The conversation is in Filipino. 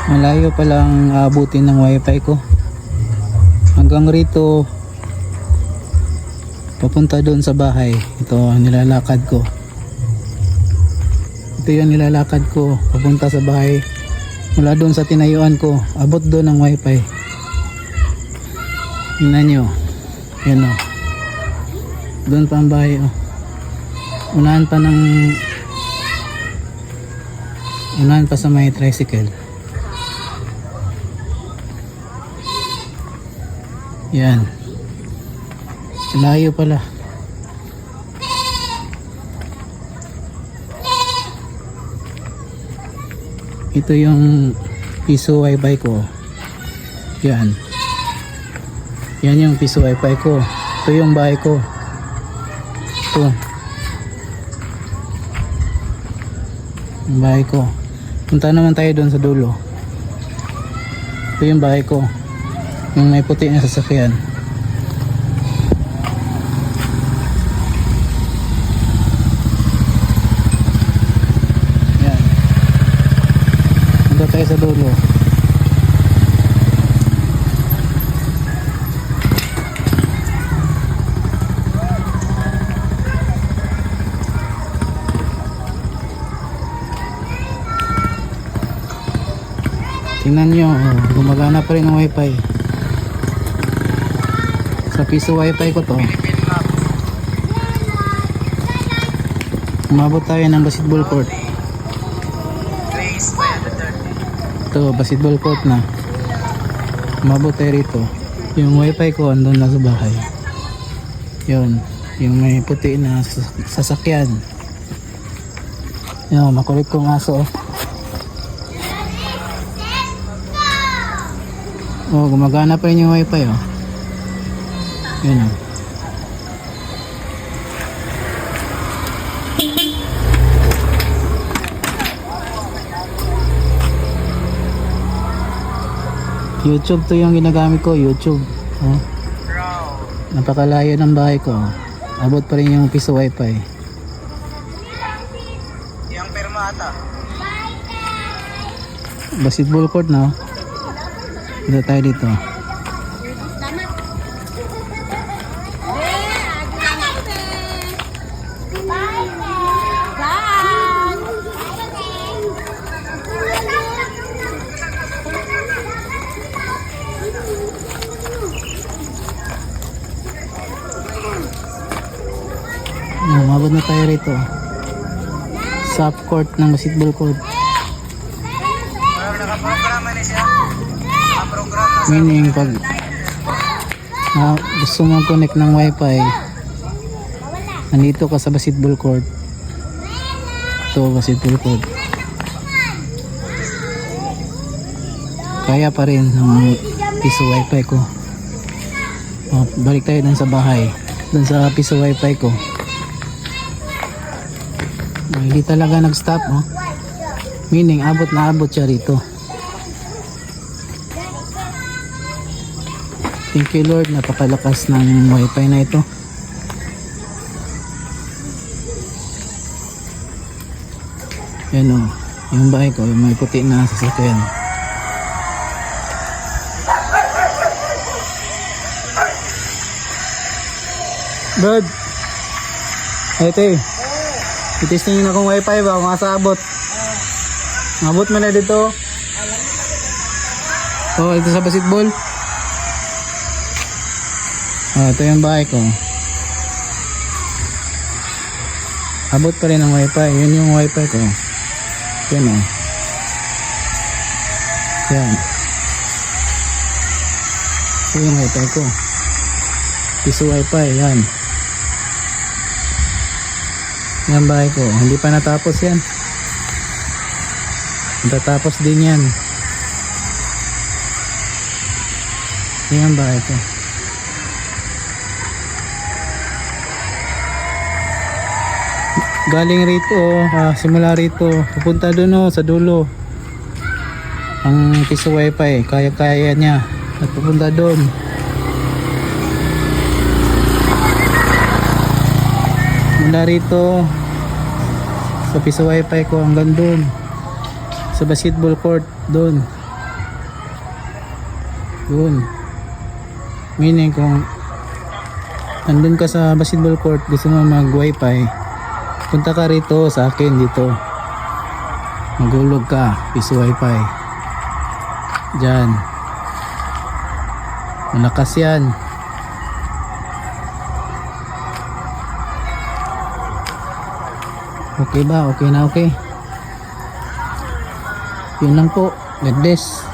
Malayo palang aabutin ng wifi ko. Hanggang rito papunta doon sa bahay. Ito nilalakad ko. Ito yung nilalakad ko papunta sa bahay. Mula doon sa tinayuan ko, abot doon ng wifi. Tingnan nyo. Yan o. Doon pa ang bahay o. Unahan pa sa may tricycle. Yan. Layo pala. Ito yung piso wifi ko. Yan. Yan yung piso wifi ko. Ito yung bahay ko. Ito. Yung bahay ko. Punta naman tayo doon sa dulo. Ito yung bahay ko. Yung may puti na sasakyan. Yan. Punta tayo sa dulo. Tingnan nyo, gumagana pa rin ang wifi. Sa piso wifi ko to. Umabot tayo ng basketball court. Ito, basketball court na. Umabot tayo rito. Yung wifi ko andun na sa bahay. Yun, yung may puti na sasakyan. Yun, makulit kong aso. Oh, gumagana pa rin yung wifi oh. Yun oh. YouTube to yung ginagamit ko, YouTube. Oh. Napakalayo ng bahay ko. Abot pa rin yung piso wifi. Yang permata. Basketball court na oh. Dito tayo dito. Umabot na tayo rito. Sa court ng basketball court. Nakaprograma na siya. Meaning pag gusto mo connect ng wifi, nandito ka sa basketball court. Ito basketball court. Kaya pa rin ng piso wifi ko. Balik tayo dun sa bahay, dun sa piso wifi ko. Hindi talaga nag stop oh. Meaning abot na abot siya rito. Thank you Lord, napakalakas ng wifi na ito. Yan o, yung bahay ko, yung may puti na sasakyan. Bird! Ito eh. Itistingin akong wifi ba kung asa abot. Abot mo na dito. Oh, ito sa basketball. Ito yung bahay ko. Abot pa rin ang wifi. Yun yung wifi ko. Yan o. Yan. Ito yung wifi ko. Piso wifi. Yan. Yan bahay ko. Hindi pa natapos yan. Matatapos din yan. Yan bahay ko. Galing rito, simula rito, pupunta doon sa dulo. Ang piso wifi, kaya-kaya niya. At pupunta doon. Mula rito sa piso wifi ko hanggang doon. Sa basketball court doon. Yun. Meaning kung nandun ka sa basketball court, gusto mo mag wifi, punta ka rito sa akin dito. Magulog ka, piso wifi. Diyan. Malakas yan. Okay ba? Okay na okay. Yun lang po. God bless.